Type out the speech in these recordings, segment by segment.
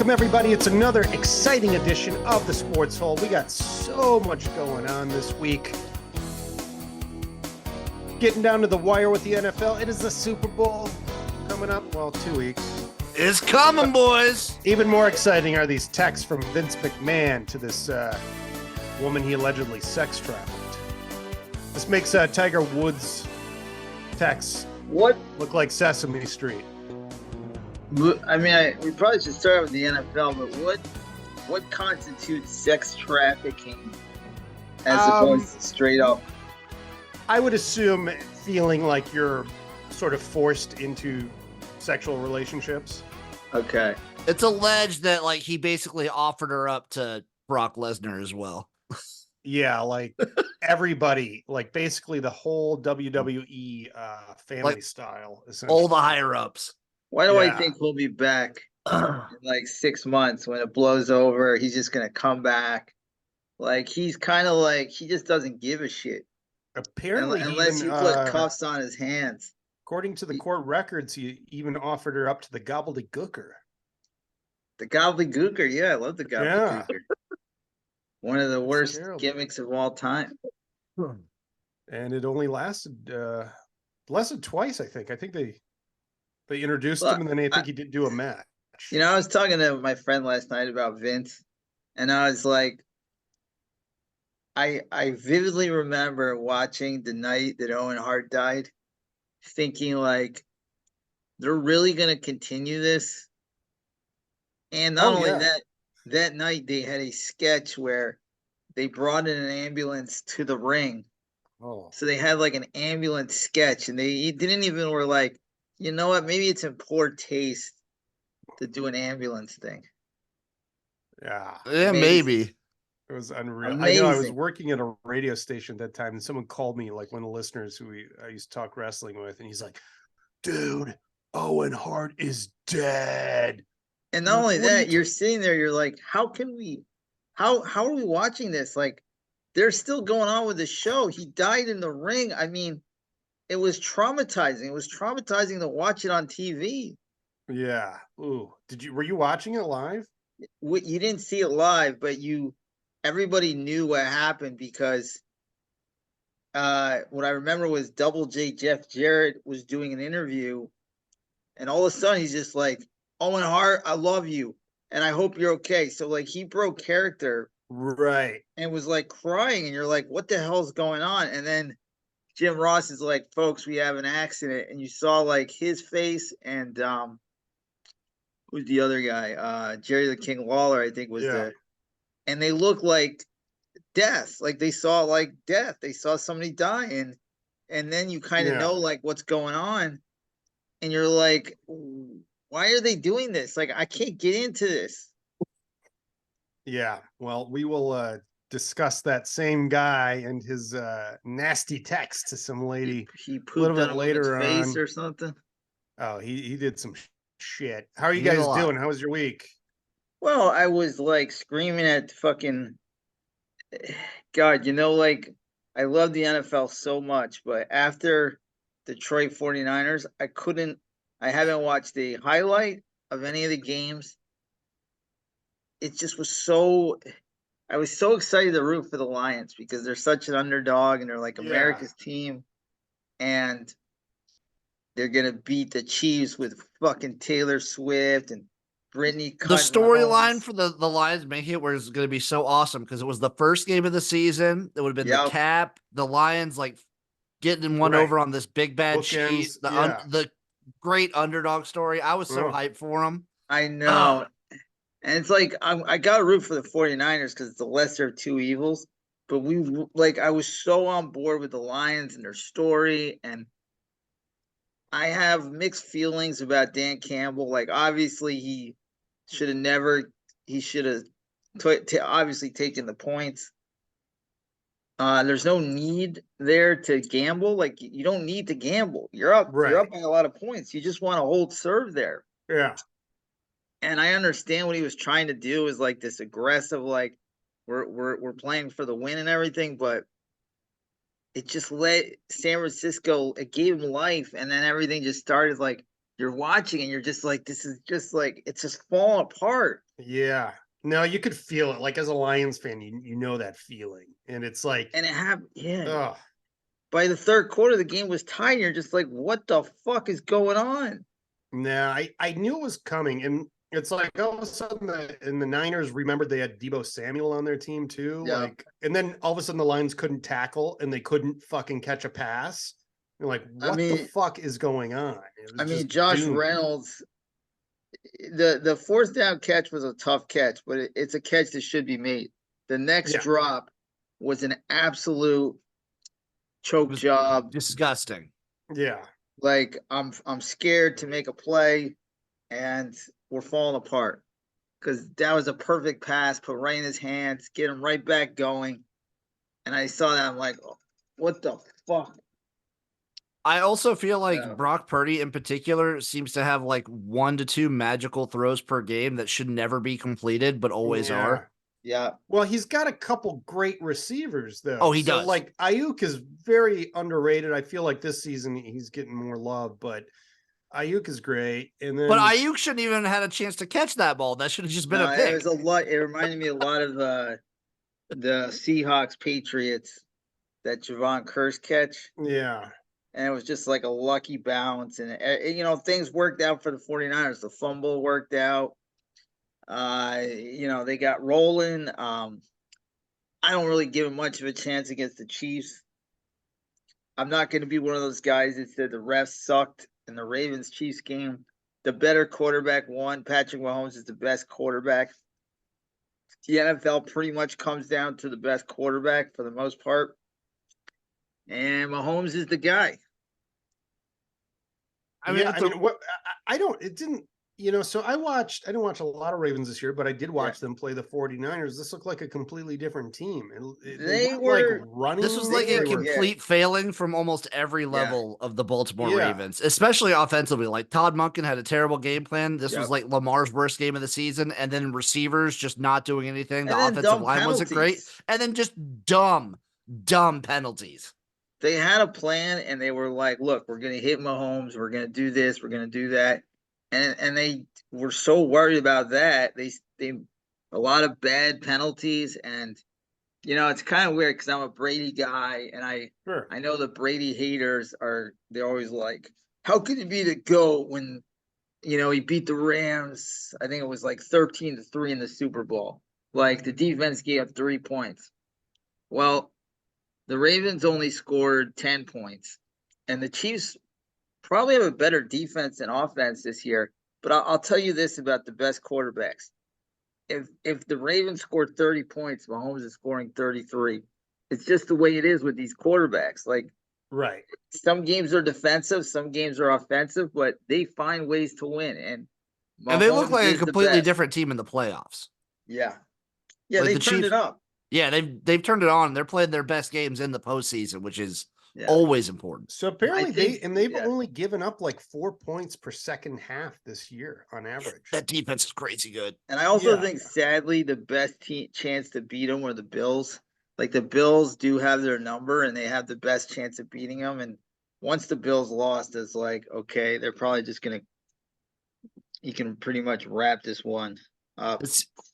Welcome, everybody. It's another exciting edition of the Sports Hole. We got so much going on this week. Getting down to the wire with the NFL. It is the Super Bowl coming up. Well, 2 weeks. It's coming, boys. Even more exciting are these texts from Vince McMahon to this woman he allegedly sex trafficked. This makes Tiger Woods' texts look like Sesame Street. I mean, we probably should start with the NFL, but what constitutes sex trafficking as opposed to straight up? I would assume feeling like you're sort of forced into sexual relationships. Okay. It's alleged that like he basically offered her up to Brock Lesnar as well. Yeah, like everybody, like basically the whole WWE family Like, style. All the higher ups. Why do I think he'll be back in like 6 months when it blows over? He's just going to come back. Like, he's kind of like, he just doesn't give a shit. Apparently, unless even, you put cuffs on his hands. According to the court records, he even offered her up to the gobbledygooker. The gobbledygooker, yeah, I love the gobbledygooker. Yeah. One of the worst gimmicks of all time. And it only lasted twice, I think. I think they introduced him, and then I think he did do a match. You know, I was talking to my friend last night about Vince, and I was like, I vividly remember watching the night that Owen Hart died, thinking like, they're really going to continue this. And not only that night they had a sketch where they brought in an ambulance to the ring. Oh. So they had like an ambulance sketch, and they didn't even were like, you know what, maybe it's in poor taste to do an ambulance thing. Yeah. Yeah, maybe. It was unreal. Amazing. I know I was working at a radio station at that time, and someone called me, like one of the listeners who I used to talk wrestling with, and he's like, dude, Owen Hart is dead. And not only that, you're sitting there, you're like, how are we watching this? Like, they're still going on with the show. He died in the ring. I mean, it was traumatizing. It was traumatizing to watch it on TV. Yeah. Ooh. Were you watching it live? You didn't see it live, but everybody knew what happened because what I remember was Double J Jeff Jarrett was doing an interview, and all of a sudden he's just like, Owen Hart, I love you, and I hope you're okay. So like he broke character, right, and was like crying, and you're like, what the hell's going on? And then Jim Ross is like, folks, we have an accident, and you saw like his face and who's the other guy? Jerry the King Lawler, I think was there. And they look like death. Like they saw like death. They saw somebody die. And then you kind of know like what's going on. And you're like, why are they doing this? Like, I can't get into this. Yeah. Well, we will discuss that same guy and his nasty text to some lady he a little bit later face on. Or something. Oh, he did some shit. How are you guys doing? How was your week? Well, I was like screaming at fucking God, you know, like I love the NFL so much, but after Detroit 49ers, I haven't watched the highlight of any of the games. It just was I was so excited to root for the Lions because they're such an underdog and they're like America's team. And they're going to beat the Chiefs with fucking Taylor Swift and Brittany. The storyline for the Lions making it was going to be so awesome because it was the first game of the season. It would have been the cap. The Lions like getting one over on this big bad Chiefs. The great underdog story. I was so hyped for them. I know. And it's like I got to root for the 49ers because it's the lesser of two evils. But I was so on board with the Lions and their story, and I have mixed feelings about Dan Campbell. Like, obviously, he should have obviously taken the points. There's no need there to gamble. Like, you don't need to gamble. You're up by a lot of points. You just want to hold serve there. Yeah. And I understand what he was trying to do is like this aggressive, like we're playing for the win and everything, but it just let San Francisco, it gave him life, and then everything just started like you're watching and you're just like, this is just like, it's just falling apart. Yeah. No, you could feel it. Like as a Lions fan, you know that feeling. And it's like, and it happened. Yeah. Oh. By the third quarter, the game was tied. And you're just like, what the fuck is going on? Nah, I knew it was coming. And it's like all of a sudden the Niners remembered they had Deebo Samuel on their team too. Yeah. Like, and then all of a sudden the Lions couldn't tackle and they couldn't fucking catch a pass. You're like, what the fuck is going on? I mean, Josh Reynolds, the fourth down catch was a tough catch, but it's a catch that should be made. The next drop was an absolute choke job. Disgusting. Yeah. Like I'm scared to make a play and we're falling apart. Because that was a perfect pass, put right in his hands, get him right back going. And I saw that, I'm like, oh, what the fuck? I also feel like Brock Purdy in particular seems to have like 1 to 2 magical throws per game that should never be completed, but always are. Yeah. Well, he's got a couple great receivers though. Oh, he does. Like Ayuk is very underrated. I feel like this season he's getting more love, but Ayuk is great. And then, but Ayuk shouldn't even have had a chance to catch that ball. That should have just been a pick. It was a lot. It reminded me a lot of the Seahawks Patriots, that Javon Curse catch. Yeah. And it was just like a lucky bounce. And, things worked out for the 49ers. The fumble worked out. They got rolling. I don't really give him much of a chance against the Chiefs. I'm not going to be one of those guys that said the refs sucked in the Ravens-Chiefs game. The better quarterback won. Patrick Mahomes is the best quarterback. The NFL pretty much comes down to the best quarterback for the most part. And Mahomes is the guy. I didn't watch a lot of Ravens this year, but I did watch them play the 49ers. This looked like a completely different team. They were like running. This was like a complete failing from almost every level of the Baltimore Ravens, especially offensively. Like Todd Monken had a terrible game plan. This was like Lamar's worst game of the season. And then receivers just not doing anything. The offensive line wasn't great. And then just dumb penalties. They had a plan and they were like, look, we're going to hit Mahomes. We're going to do this. We're going to do that. And they were so worried about that. They a lot of bad penalties. And, it's kind of weird because I'm a Brady guy. And I know the Brady haters they're always like, how could he be the GOAT when, he beat the Rams? I think it was like 13-3 in the Super Bowl. Like the defense gave up 3 points. Well, the Ravens only scored 10 points, and the Chiefs probably have a better defense and offense this year. But I'll tell you this about the best quarterbacks. If the Ravens scored 30 points, Mahomes is scoring 33. It's just the way it is with these quarterbacks. Like, some games are defensive, some games are offensive, but they find ways to win. And they look like a completely different team in the playoffs. Yeah. Yeah, like they turned it up. Yeah, they've turned it on. They're playing their best games in the postseason, which is always important. So apparently they've only given up like 4 points per second half this year on average. That defense is crazy good. And I also think, sadly, the best chance to beat them were the Bills. Like the Bills do have their number, and they have the best chance of beating them. And once the Bills lost, it's like, okay, they're probably just you can pretty much wrap this one.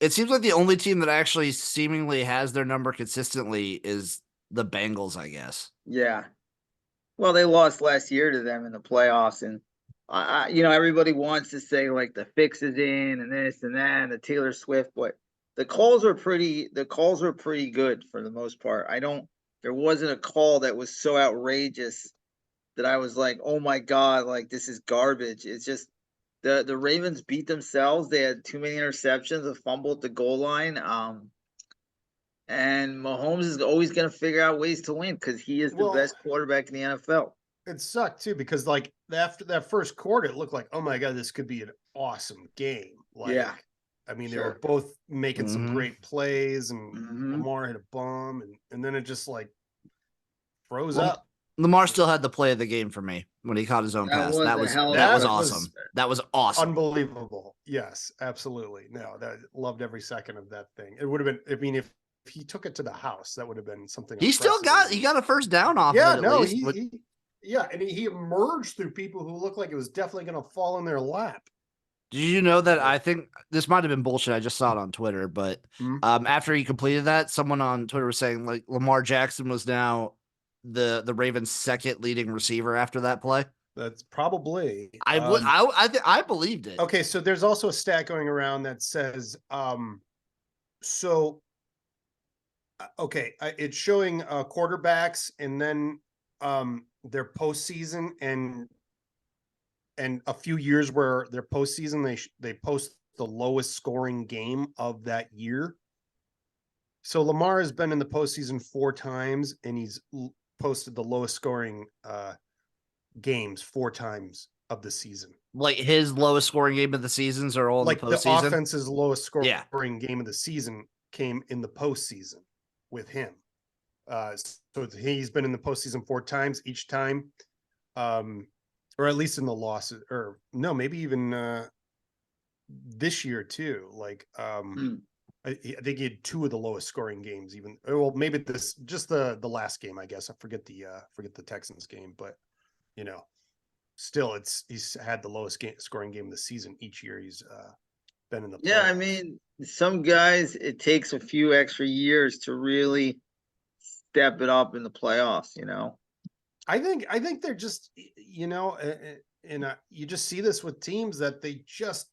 It seems like the only team that actually seemingly has their number consistently is the Bengals, I guess. Yeah. Well, they lost last year to them in the playoffs, and everybody wants to say like the fix is in and this and that and the Taylor Swift, but the calls were pretty good for the most part. There wasn't a call that was so outrageous that I was like, oh my God, like this is garbage. It's just the Ravens beat themselves. They had too many interceptions, a fumble at the goal line. And Mahomes is always going to figure out ways to win because he is the best quarterback in the NFL. It sucked too because like after that first quarter, it looked like, oh my God, this could be an awesome game. Like, I mean, they were both making some great plays, and Lamar hit a bomb, and then it just like froze up. Lamar still had the play of the game for me when he caught his own pass. That was awesome. That was awesome. Unbelievable. Yes, absolutely. No, loved every second of that thing. It would have been, I mean, if he took it to the house, that would have been something. He got a first down off. Yeah, it no, least, Yeah, and he emerged through people who looked like it was definitely going to fall in their lap. Did you know that? I think this might have been bullshit. I just saw it on Twitter, but after he completed that, someone on Twitter was saying like Lamar Jackson was now the Ravens' second leading receiver after that play. That's probably. I believed it. Okay, so there's also a stat going around that says, it's showing quarterbacks and then their postseason and a few years where their postseason they post the lowest scoring game of that year. So Lamar has been in the postseason 4 times, and he's posted the lowest scoring games 4 times of the season. Like his lowest scoring game of the seasons are all like in the postseason? The offense's lowest scoring game of the season came in the postseason with him. So he's been in the postseason 4 times, each time, or at least in the losses, or no, maybe even this year too. Like I think he had 2 of the lowest scoring games. Even maybe the last game. I guess I forget the Texans game, but still he's had the lowest scoring game of the season each year. He's been in the playoffs. Yeah, I mean, some guys it takes a few extra years to really step it up in the playoffs. I think they're just, and you just see this with teams that they just,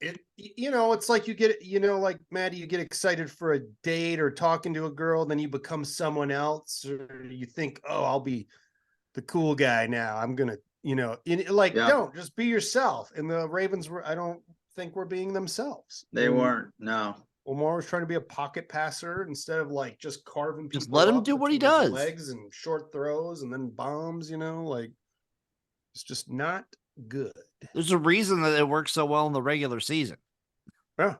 it's like you get, like Maddie, you get excited for a date or talking to a girl, then you become someone else, or you think, oh, I'll be the cool guy now. I'm going to, don't just be yourself. And the Ravens I don't think were being themselves. They weren't. No. Omar was trying to be a pocket passer instead of like just carving people. Just let him do what he does. Legs and short throws and then bombs, like it's just not good. There's a reason that it works so well in the regular season. Yeah.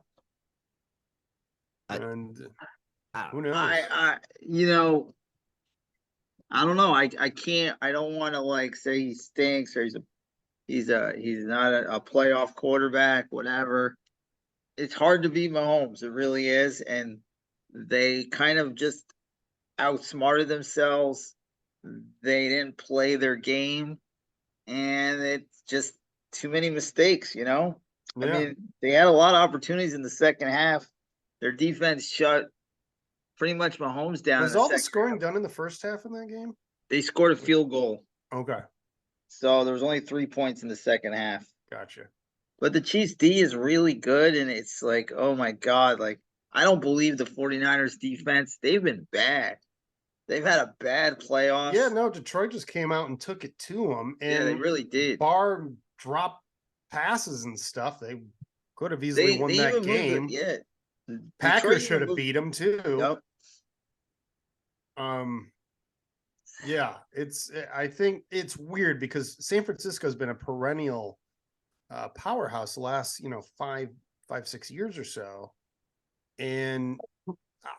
And who knows? I don't know. I can't. I don't want to like say he stinks or he's not a playoff quarterback, whatever. It's hard to beat Mahomes. It really is. And they kind of just outsmarted themselves. They didn't play their game. And it's just too many mistakes, Yeah. I mean, they had a lot of opportunities in the second half. Their defense shut pretty much Mahomes down. Was all the scoring done in the first half of that game? They scored a field goal. Okay. So there was only 3 points in the second half. Gotcha. But the Chiefs D is really good, and it's like, oh my God, like I don't believe the 49ers defense. They've been bad. They've had a bad playoffs. Yeah, no, Detroit just came out and took it to them. And yeah, they really did. Bar drop passes and stuff. They could have easily won that game. Packers should have beat them too. Yep. Yeah, I think it's weird because San Francisco's been a perennial powerhouse the last 5-6 years or so, and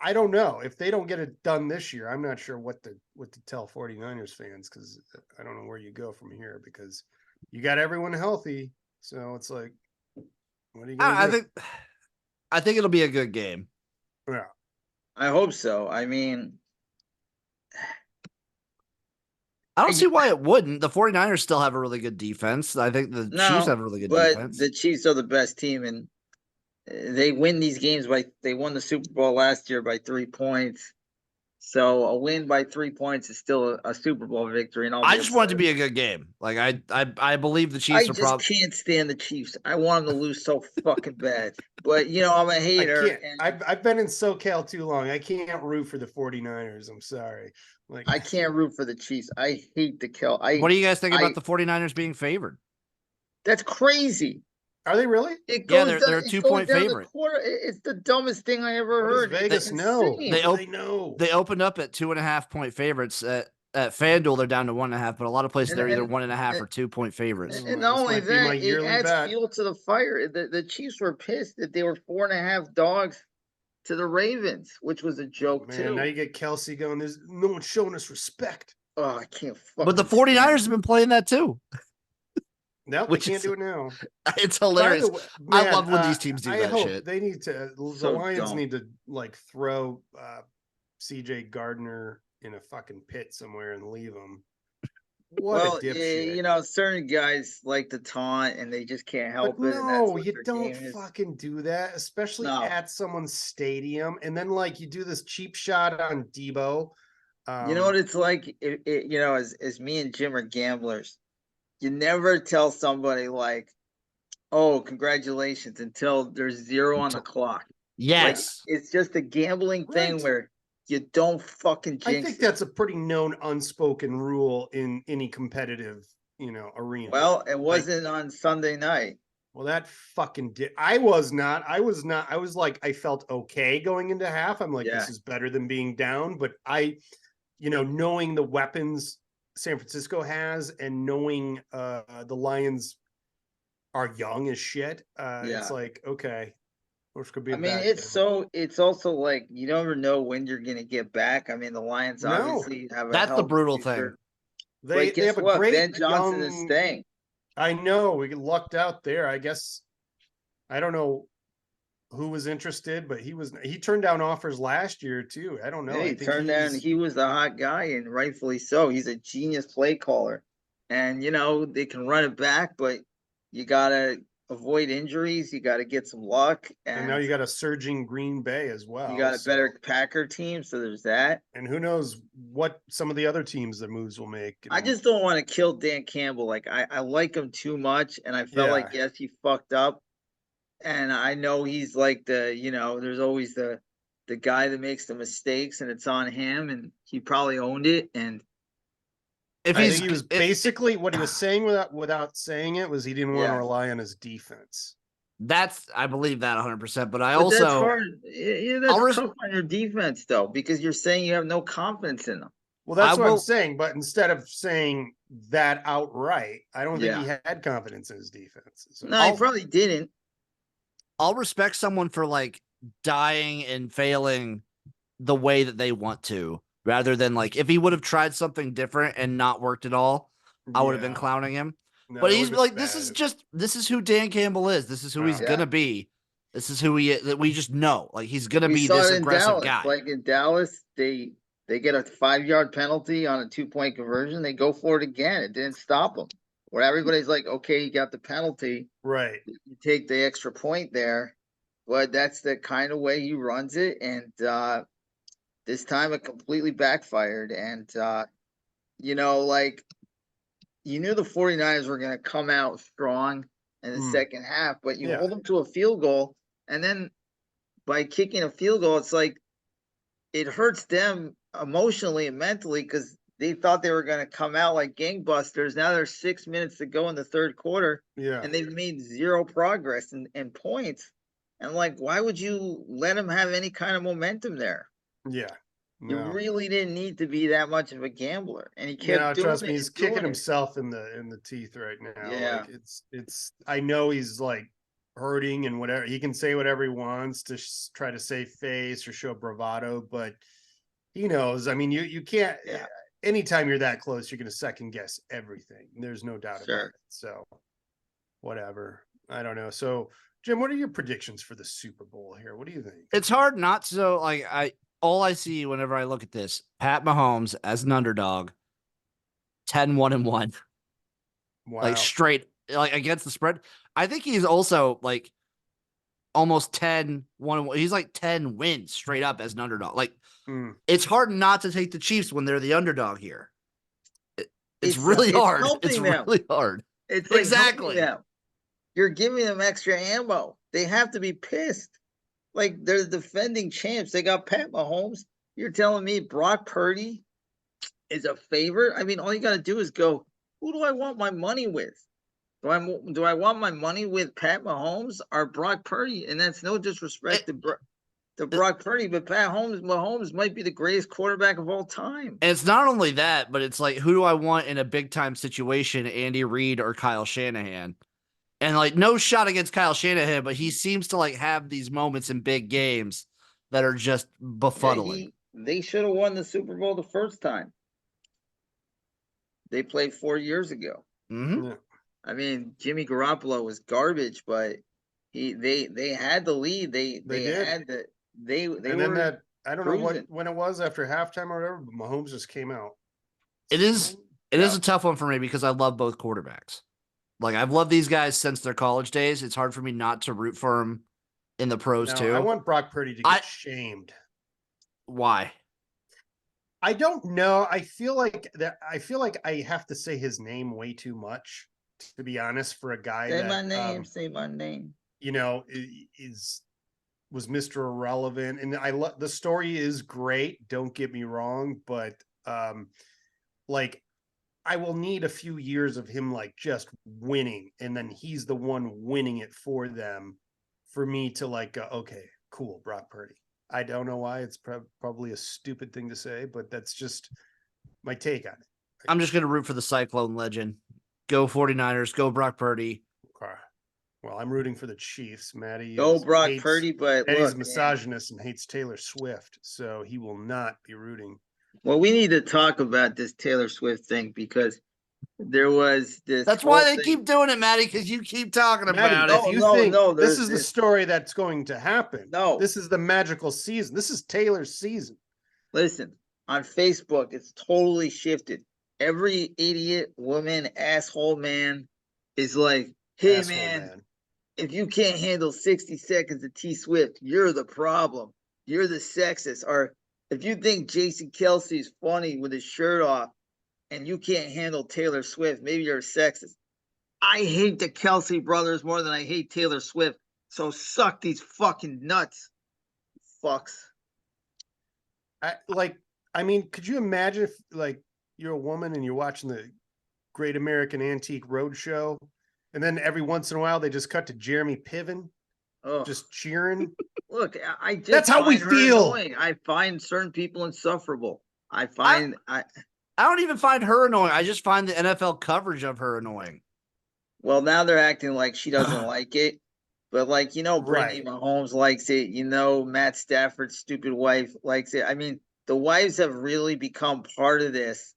I don't know if they don't get it done this year. I'm not sure what to tell 49ers fans, because I don't know where you go from here, because you got everyone healthy, so it's like, what are you gonna do? I think it'll be a good game. Yeah, I hope so. I mean, I don't see why it wouldn't. The 49ers still have a really good defense. I think the Chiefs have a really good defense. The Chiefs are the best team, and they win these games they won the Super Bowl last year by 3 points. So a win by 3 points is still a Super Bowl victory. And I just want it to be a good game. Like I believe the Chiefs can't stand the Chiefs. I want them to lose so fucking bad. But I'm a hater. I've been in SoCal too long. I can't root for the 49ers. I'm sorry. Like, I can't root for the Chiefs. I hate the kill. What do you guys think about the 49ers being favored? That's crazy. Are they really? They're a 2-point favorite. It's the dumbest thing I ever heard. Vegas know. They know. They opened up at 2.5-point favorites. At FanDuel, they're down to 1.5, but a lot of places they're either 1.5 or 2-point favorites. And not only that, it adds fuel to the fire. The Chiefs were pissed that they were 4.5 dogs to the Ravens, which was a joke too. Now you get Kelsey going, there's no one showing us respect. Oh, I can't. But the 49ers have been playing that too. No, we can't do it now. It's hilarious. I love when these teams do that shit. They need to. The Lions need to throw CJ Gardner in a fucking pit somewhere and leave him. What a dipshit. You know, certain guys like to taunt and they just can't help it. And that's No, what you their don't game is. fucking do that, especially No. at someone's stadium. And then like you do this cheap shot on Debo. You know what it's like? You know, as me and Jim are gamblers, you never tell somebody like, "Oh, congratulations," until there's 0 on the clock. Yes. Like, it's just a gambling thing Right. where you don't fucking jinx I think that's a pretty known unspoken rule in any competitive, arena. Well, it wasn't on Sunday night. Well, that fucking did. I was not. I was like, I felt okay going into half. I'm like, this is better than being down. But knowing the weapons San Francisco has and knowing the Lions are young as shit, it's like, okay, which could be. It's also like you never know when you're gonna get back. I mean, the Lions obviously have that's the brutal thing. They have a great Ben Johnson is staying. I know we lucked out there. I guess I don't know who was interested, but he turned down offers last year too. I don't know. Yeah, he was the hot guy, and rightfully so. He's a genius play caller, and they can run it back, but you gotta avoid injuries. You gotta get some luck, and now you got a surging Green Bay as well. You got a better Packer team, so there's that. And who knows what some of the other teams that moves will make. I just don't want to kill Dan Campbell. Like I like him too much, and I felt like yes, he fucked up. And I know he's like there's always the guy that makes the mistakes and it's on him, and he probably owned it. And I think he was basically what he was saying without saying it was he didn't want to rely on his defense. I believe that 100%, but also that's hard. That's tough on your defense though, because you're saying you have no confidence in them. Well, that's what I'm saying, but instead of saying that outright, I don't think he had confidence in his defense. So no, he probably didn't. I'll respect someone for like dying and failing the way that they want to, rather than like if he would have tried something different and not worked at all, I would have been clowning him. No, but he's like, this is who Dan Campbell is. This is who he's gonna be. This is who that we just know. Like he's gonna be this aggressive guy. Like in Dallas, they get a 5-yard penalty on a 2-point conversion. They go for it again. It didn't stop them. Where everybody's like, okay, you got the penalty. Right. You take the extra point there. But that's the kind of way he runs it. And this time it completely backfired. And, you knew the 49ers were going to come out strong in the second half. But you hold them to a field goal. And then by kicking a field goal, it's like it hurts them emotionally and mentally because they thought they were going to come out like gangbusters. Now there's 6 minutes to go in the third quarter. Yeah. And they've made zero progress in points. And like, why would you let them have any kind of momentum there? Yeah. No. You really didn't need to be that much of a gambler. And he kept doing trust me, he's kicking himself in the teeth right now. Yeah. Like it's I know he's like hurting and whatever. He can say whatever he wants to try to save face or show bravado, but he knows. I mean, you can't anytime you're that close, you're going to second guess everything. There's no doubt about it. So whatever. I don't know. So Jim, what are your predictions for the Super Bowl here? What do you think? It's hard not to all I see whenever I look at this, Pat Mahomes as an underdog, 10-1-1. Wow. Like straight, like against the spread. I think he's also like almost 10-1. He's like 10 wins straight up as an underdog. Like it's hard not to take the Chiefs when they're the underdog here. It's really hard. It's really hard. It's like exactly. You're giving them extra ammo. They have to be pissed. Like they're the defending champs. They got Pat Mahomes. You're telling me Brock Purdy is a favorite? I mean, all you got to do is go, who do I want my money with? Do I want my money with Pat Mahomes or Brock Purdy? And that's no disrespect to Brock Purdy, but Pat Mahomes might be the greatest quarterback of all time. And it's not only that, but it's like, who do I want in a big time situation, Andy Reid or Kyle Shanahan? And like, no shot against Kyle Shanahan, but he seems to like have these moments in big games that are just befuddling. They should have won the Super Bowl the first time. They played 4 years ago. Mm-hmm. Yeah. I mean, Jimmy Garoppolo was garbage, but they had the lead. They had the they and then were that I don't cruising. know when it was after halftime or whatever, but Mahomes just came out. It is It is a tough one for me because I love both quarterbacks. Like, I've loved these guys since their college days. It's hard for me not to root for them in the pros, too. I want Brock Purdy to get shamed. Why? I don't know. I feel like I have to say his name way too much, to be honest, for a guy say my name. You know, was Mr. Irrelevant. And the story is great, don't get me wrong, but like, I will need a few years of him like just winning, and then he's the one winning it for them for me to like go, okay, cool, Brock Purdy. I don't know why. It's probably a stupid thing to say, but that's just my take on it. I'm just going to root for the Cyclone legend. Go 49ers. Go Brock Purdy. Okay. Well, I'm rooting for the Chiefs. Matty. Go Brock Purdy, but Maddie's a misogynist and hates Taylor Swift, so he will not be rooting. Well, we need to talk about this Taylor Swift thing because there was this. That's why they keep doing it, Maddie, because you keep talking about it. This is the story that's going to happen. No. This is the magical season. This is Taylor's season. Listen, on Facebook, it's totally shifted. Every idiot, woman, asshole man is like, hey, man, if you can't handle 60 seconds of T Swift, you're the problem. You're the sexist. Or if you think Jason Kelsey's funny with his shirt off and you can't handle Taylor Swift, maybe you're a sexist. I hate the Kelsey brothers more than I hate Taylor Swift. So suck these fucking nuts. Fucks. I mean, could you imagine if like you're a woman and you're watching the Great American Antique Roadshow, and then every once in a while they just cut to Jeremy Piven just cheering? Look, that's how we feel. Annoying. I find certain people insufferable. I don't even find her annoying. I just find the NFL coverage of her annoying. Well, now they're acting like she doesn't like it. But like, Brittany Mahomes likes it. Matt Stafford's stupid wife likes it. I mean, the wives have really become part of this.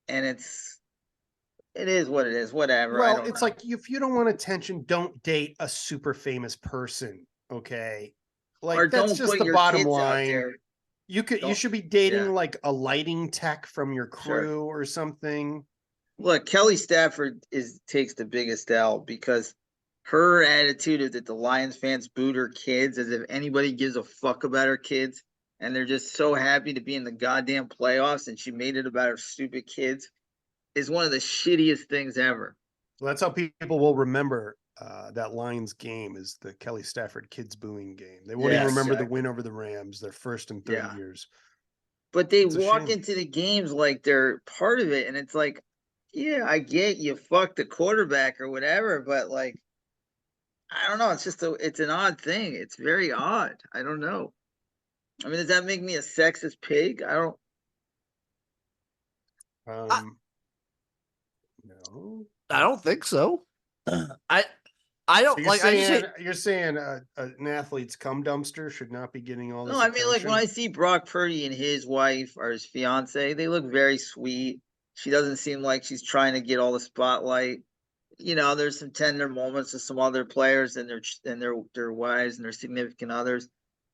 And it is what it is. Whatever. Well, it's like, if you don't want attention, don't date a super famous person. Okay. Like, or that's just the bottom line. You should be dating like a lighting tech from your crew or something. Look, Kelly Stafford takes the biggest L because her attitude is that the Lions fans booed her kids as if anybody gives a fuck about her kids, and they're just so happy to be in the goddamn playoffs, and she made it about her stupid kids, is one of the shittiest things ever. Well, that's how people will remember that Lions game, is the Kelly Stafford kids booing game. They won't even remember the win over the Rams, their first and third years. But they walk into the games like they're part of it, and it's like, yeah, I get you fucked the quarterback or whatever, but like, I don't know. It's just it's an odd thing. It's very odd. I don't know. I mean, does that make me a sexist pig? I don't. No, I don't think so. I don't You're saying an athlete's cum dumpster should not be getting all this. No, I mean, like when I see Brock Purdy and his wife or his fiance, they look very sweet. She doesn't seem like she's trying to get all the spotlight. There's some tender moments with some other players and their wives and their significant others,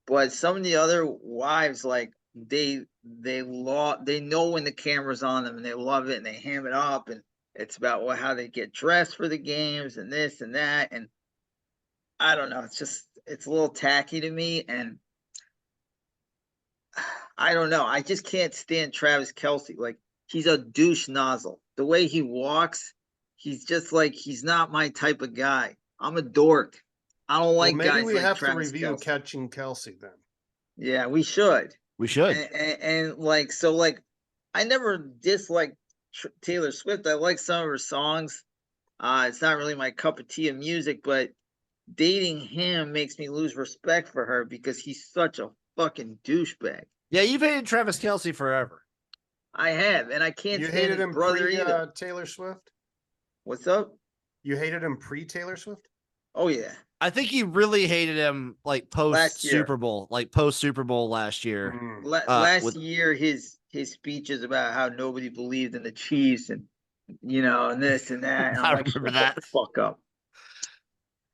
but some of the other wives, like they know when the camera's on them and they love it and they ham it up, and it's about how they get dressed for the games and this and that, and I don't know. It's a little tacky to me, and I don't know. I just can't stand Travis Kelce. Like, he's a douche nozzle. The way he walks. He's just like, he's not my type of guy. I'm a dork. I don't like guys like Travis Kelce. Maybe we have to review Catching Kelce then. Yeah, we should. We should. And like, so like, I never disliked Taylor Swift. I like some of her songs. It's not really my cup of tea of music, but dating him makes me lose respect for her because he's such a fucking douchebag. Yeah, you've hated Travis Kelce forever. I have, and I can't stand his brother either. Taylor Swift? What's up? You hated him pre-Taylor Swift? Oh yeah. I think he really hated him like post Super Bowl last year. Last year, his speeches about how nobody believed in the Chiefs and and this and that. And I remember that. The fuck up.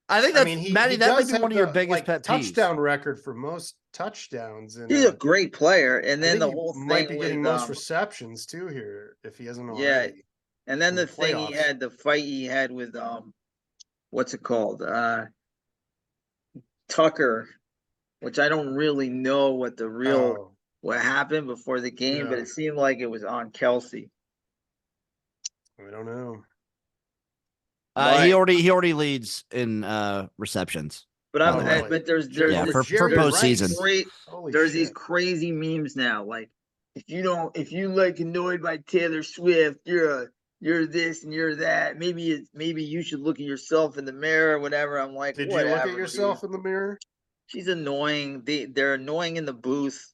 I think that's Matty. That might be one of your biggest pet peeves. Touchdown record for most touchdowns, and he's a great player. And then the whole thing might be getting most receptions too here if he hasn't already. And then the fight he had with what's it called? Tucker, which I don't really know what the real what happened before the game, but it seemed like it was on Kelsey. I don't know. He already leads in receptions. But but there's for postseason. There's these crazy memes now. Like if you like annoyed by Taylor Swift, you're this and you're that. Maybe you should look at yourself in the mirror or whatever. I'm like, did you look at yourself in the mirror? She's annoying. They're annoying in the booth.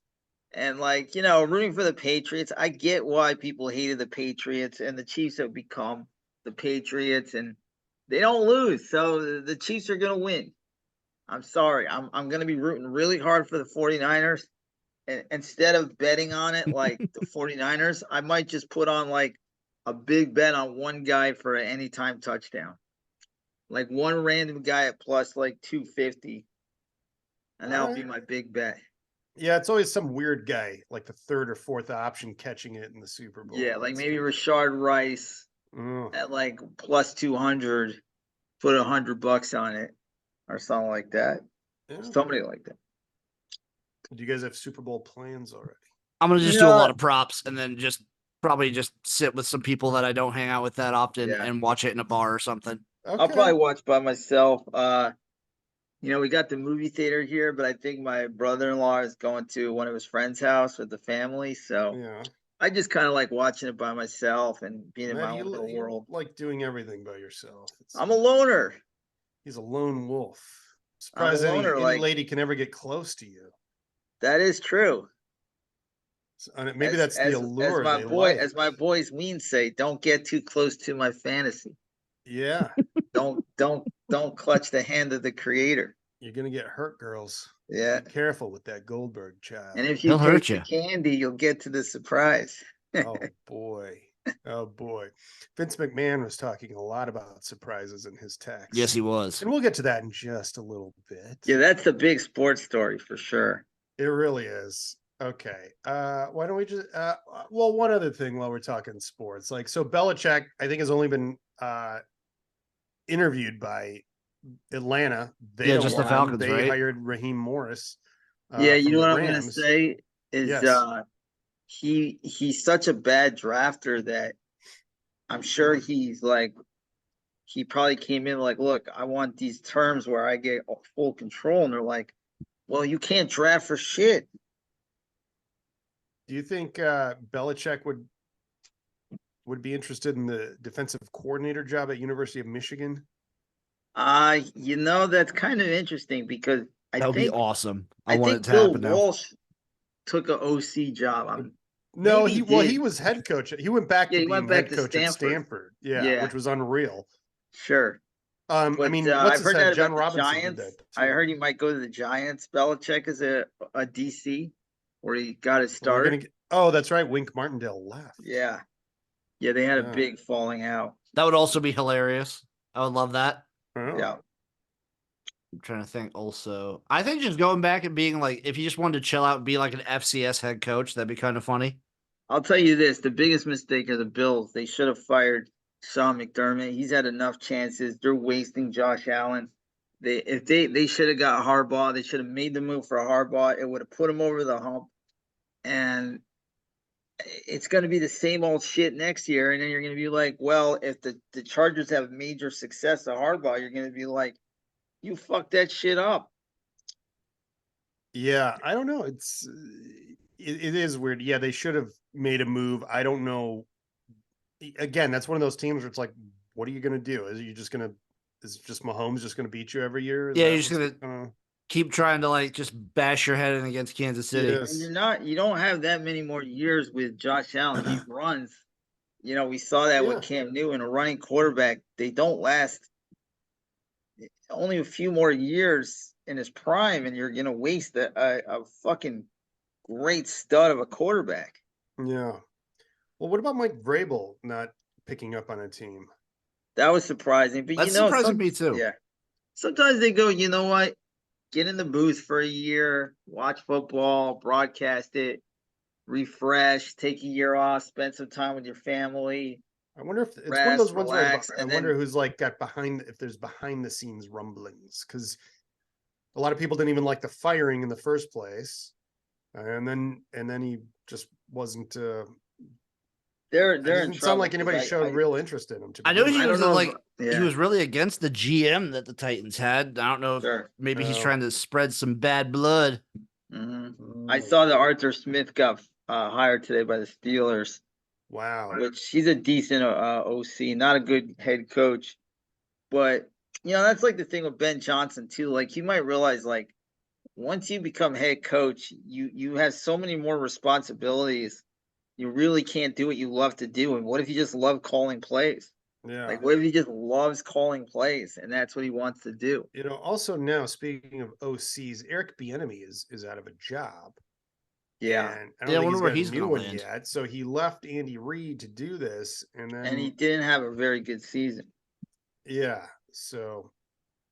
And like, rooting for the Patriots, I get why people hated the Patriots, and the Chiefs have become the Patriots, and they don't lose. So the Chiefs are going to win. I'm sorry. I'm going to be rooting really hard for the 49ers. And instead of betting on it like the 49ers, I might just put on like a big bet on one guy for an anytime touchdown. Like one random guy at plus like 250. And that'll be my big bet. Yeah, it's always some weird guy, like the third or fourth option catching it in the Super Bowl. Yeah, like maybe Rashard Rice at like plus 200, put $100 on it or something like that. Yeah. Somebody like that. Do you guys have Super Bowl plans already? I'm going to just do a lot of props and then probably sit with some people that I don't hang out with that often and watch it in a bar or something. Okay. I'll probably watch by myself. We got the movie theater here, but I think my brother-in-law is going to one of his friends' house with the family. So I just kind of like watching it by myself and being in my own little world. Like doing everything by yourself. I'm a loner. He's a lone wolf. Surprised any lady can ever get close to you. That is true. Maybe that's the allure. As my boys say, don't get too close to my fantasy. Yeah. Don't clutch the hand of the creator. You're gonna get hurt, girls. Yeah. Be careful with that Goldberg child. And if you take the candy, you'll get to the surprise. Oh boy. Vince McMahon was talking a lot about surprises in his text. Yes, he was. And we'll get to that in just a little bit. Yeah, that's the big sports story for sure. It really is. Okay. Why don't we just one other thing while we're talking sports. Like, so Belichick, I think, has only been interviewed by Atlanta. Just the Falcons. They hired Raheem Morris. You know what I'm going to say is he's such a bad drafter that I'm sure he probably came in like, look, I want these terms where I get full control, and they're like, well, you can't draft for shit. Do you think Belichick would be interested in the defensive coordinator job at University of Michigan? That's kind of interesting because that would be awesome. I think Bill Walsh took an OC job. He was head coach. He went back to being head coach at Stanford. Yeah, which was unreal. Sure. I've heard that John Robinson Giants. I heard he might go to the Giants. Belichick is a DC where he got his start. That's right. Wink Martindale left. Yeah, they had a big falling out. That would also be hilarious. I would love that. Oh. Yeah. I'm trying to think also. I think just going back and being like, if you just wanted to chill out and be like an FCS head coach, that'd be kind of funny. I'll tell you this. The biggest mistake of the Bills, they should have fired Sean McDermott. He's had enough chances. They're wasting Josh Allen. They should have got Harbaugh. They should have made the move for Harbaugh. It would have put him over the hump. And it's going to be the same old shit next year. And then you're going to be like, well, if the Chargers have major success at Harbaugh, you're going to be like, you fucked that shit up. Yeah, I don't know. It is weird. Yeah, they should have made a move. I don't know. Again, that's one of those teams where it's like, what are you going to do? Is just Mahomes just going to beat you every year? You're just going to keep trying to just bash your head in against Kansas City. Yes. And you don't have that many more years with Josh Allen. He runs. We saw that with Cam Newton, a running quarterback. They don't last only a few more years in his prime, and you're going to waste a fucking great stud of a quarterback. Yeah. Well, what about Mike Vrabel not picking up on a team? That was surprising. But that's surprising me too. Yeah. Sometimes they go, you know what? Get in the booth for a year, watch football, broadcast it, refresh, take a year off, spend some time with your family. I wonder if it's one of those ones where I wonder who's like got if there's behind the scenes rumblings, because a lot of people didn't even like the firing in the first place, and then he just wasn't. They're in doesn't trouble sound like anybody showed real interest in him. I know he was he was really against the GM that the Titans had. I don't know if maybe he's trying to spread some bad blood. Mm-hmm. I saw that Arthur Smith got hired today by the Steelers. Wow. Which he's a decent OC, not a good head coach. But, that's like the thing with Ben Johnson, too. Like, you might realize, like, once you become head coach, you have so many more responsibilities. You really can't do what you love to do. And what if you just love calling plays? Yeah. Like, what if he just loves calling plays and that's what he wants to do? Also now, speaking of OCs, Eric Bieniemy is out of a job. Yeah. And I don't think he's got a new one yet. So he left Andy Reid to do this, and he didn't have a very good season. Yeah. So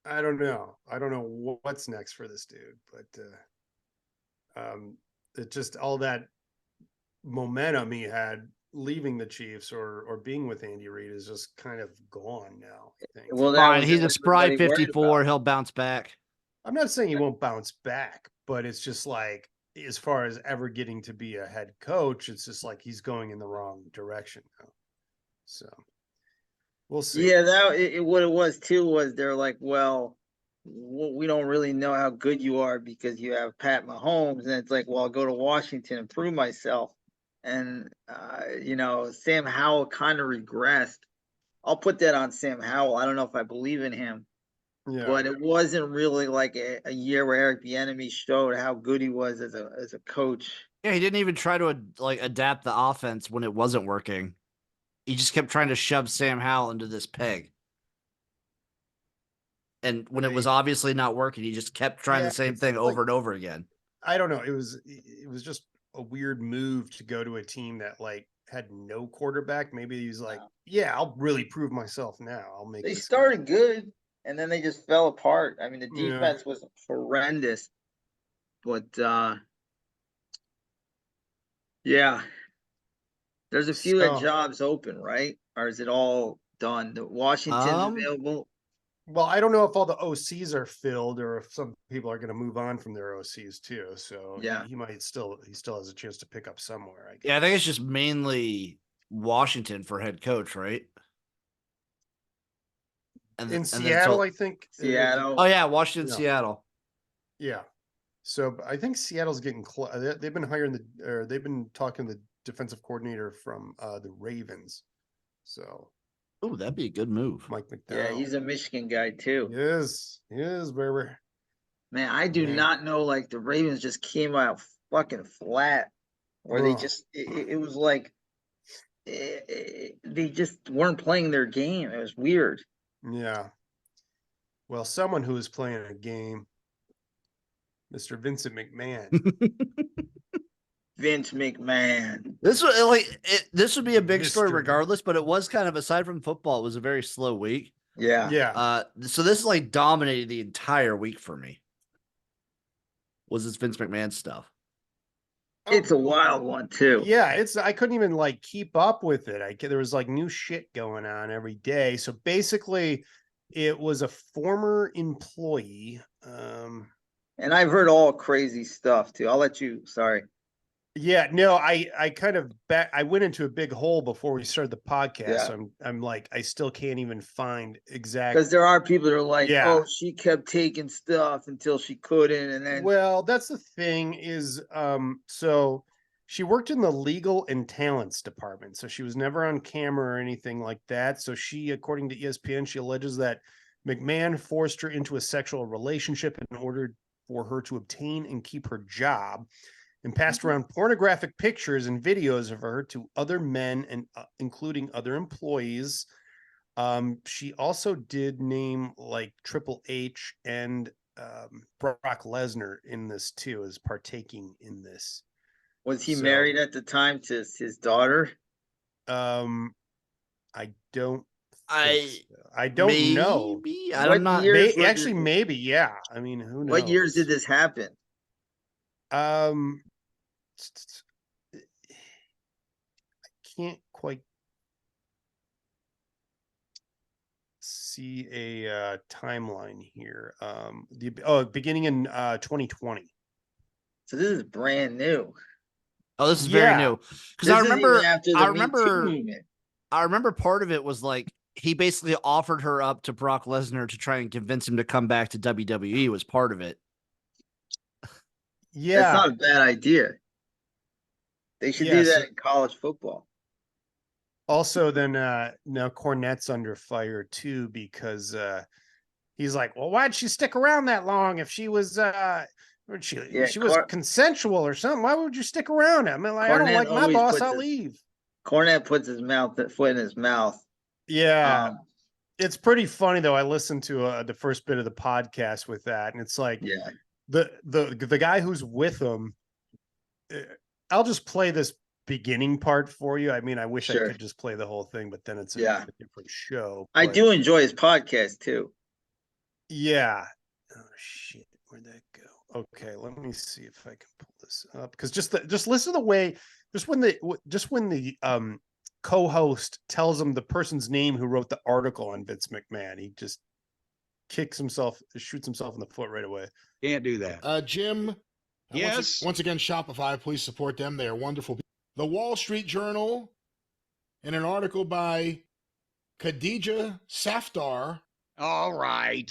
I don't know. I don't know what's next for this dude, but it just all that momentum he had leaving the Chiefs or being with Andy Reid is just kind of gone now, I think. Well, fine. He's a spry 54. He'll bounce back. I'm not saying he won't bounce back, but it's just like, as far as ever getting to be a head coach, it's just like he's going in the wrong direction now. So we'll see. Yeah, what it was too was they're like, well, we don't really know how good you are because you have Pat Mahomes, and it's like, well, I'll go to Washington and prove myself. And Sam Howell kind of regressed. I'll put that on Sam Howell. I don't know if I believe in him. Yeah. But it wasn't really like a year where Eric Bieniemy showed how good he was as a coach. Yeah, he didn't even try to adapt the offense when it wasn't working. He just kept trying to shove Sam Howell into this peg. And when it was obviously not working, he just kept trying the same thing over and over again. I don't know. It was just a weird move to go to a team that like had no quarterback. Maybe he was like, yeah, I'll really prove myself now. I'll make They started good. And then they just fell apart. I mean, the defense was horrendous. But, yeah. There's a few jobs open, right? Or is it all done? The Washington's available? Well, I don't know if all the OCs are filled or if some people are going to move on from their OCs too. So he might still has a chance to pick up somewhere, I guess. Yeah, I think it's just mainly Washington for head coach, right? In Seattle, I think. Seattle. Oh yeah, Washington, Seattle. Yeah. So I think Seattle's getting close. They've been hiring they've been talking to the defensive coordinator from the Ravens. So. Oh, that'd be a good move. Mike McDowell. Yeah, he's a Michigan guy too. He is, baby. Man, I do not know. Like the Ravens just came out fucking flat, where they just it was like they just weren't playing their game. It was weird. Yeah. Well, someone who is playing a game, Mr. Vincent McMahon. Vince McMahon. This would be a big story regardless, but it was kind of, aside from football, it was a very slow week. Yeah. Yeah. So this like dominated the entire week for me. Was this Vince McMahon stuff? It's a wild one too. Yeah, I couldn't even like keep up with it. There was like new shit going on every day. So basically, it was a former employee. And I've heard all crazy stuff too. I'll let you. Sorry. Yeah, no, I kind of I went into a big hole before we started the podcast. Yeah. So I'm like, I still can't even find exactly, because there are people that are like, oh, she kept taking stuff until she couldn't, and then. Well, that's the thing is, so she worked in the legal and talents department, so she was never on camera or anything like that. So she, according to ESPN, she alleges that McMahon forced her into a sexual relationship in order for her to obtain and keep her job, and passed around pornographic pictures and videos of her to other men, and including other employees. She also did name like Triple H and Brock Lesnar in this too, as partaking in this. Was he married at the time to his daughter? I don't know. I don't know. Actually, maybe. Yeah. I mean, who knows? What years did this happen? I can't quite see a timeline here. Beginning in 2020. So this is brand new. Oh, this is very new. Because I remember part of it was like he basically offered her up to Brock Lesnar to try and convince him to come back to WWE was part of it. Yeah. That's not a bad idea. They should do that in college football. Also, then now Cornette's under fire too, because he's like, well, why'd she stick around that long if she was she was consensual or something? Why would you stick around? I mean, like, I don't like my boss, I'll leave. Cornette puts his foot in his mouth. Yeah. It's pretty funny though. I listened to the first bit of the podcast with that, and it's like the guy who's with him. I'll just play this beginning part for you. I mean, I wish I could just play the whole thing, but then it's a different show. I do enjoy his podcast too. Yeah. Oh shit, where'd that go? Okay, let me see if I can pull this up, because just listen to the way when the co-host tells him the person's name who wrote the article on Vince McMahon, he just shoots himself in the foot right away. Can't do that. Jim. Yes. Once again, Shopify, please support them. They are wonderful. The Wall Street Journal, in an article by Khadija Safdar. All right.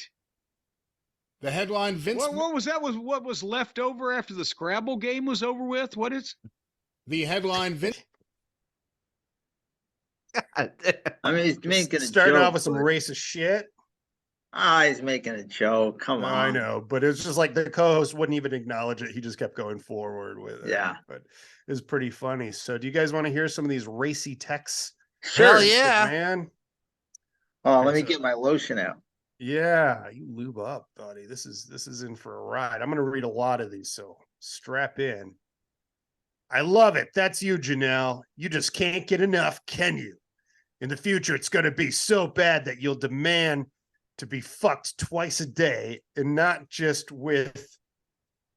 The headline: Vince. What was that? What was left over after the Scrabble game was over with? What is? The headline: Vince. I mean, he's making starting off with some racist shit. He's making a joke. Come on. I know, but it's just like the co-host wouldn't even acknowledge it. He just kept going forward with it. Yeah. But it was pretty funny. So do you guys want to hear some of these racy texts? Sure. Hell yeah. Man. Oh, let me get my lotion out. Yeah, you lube up, buddy. This is in for a ride. I'm going to read a lot of these, so strap in. I love it. That's you, Janelle. You just can't get enough, can you? In the future, it's going to be so bad that you'll demand to be fucked twice a day, and not just with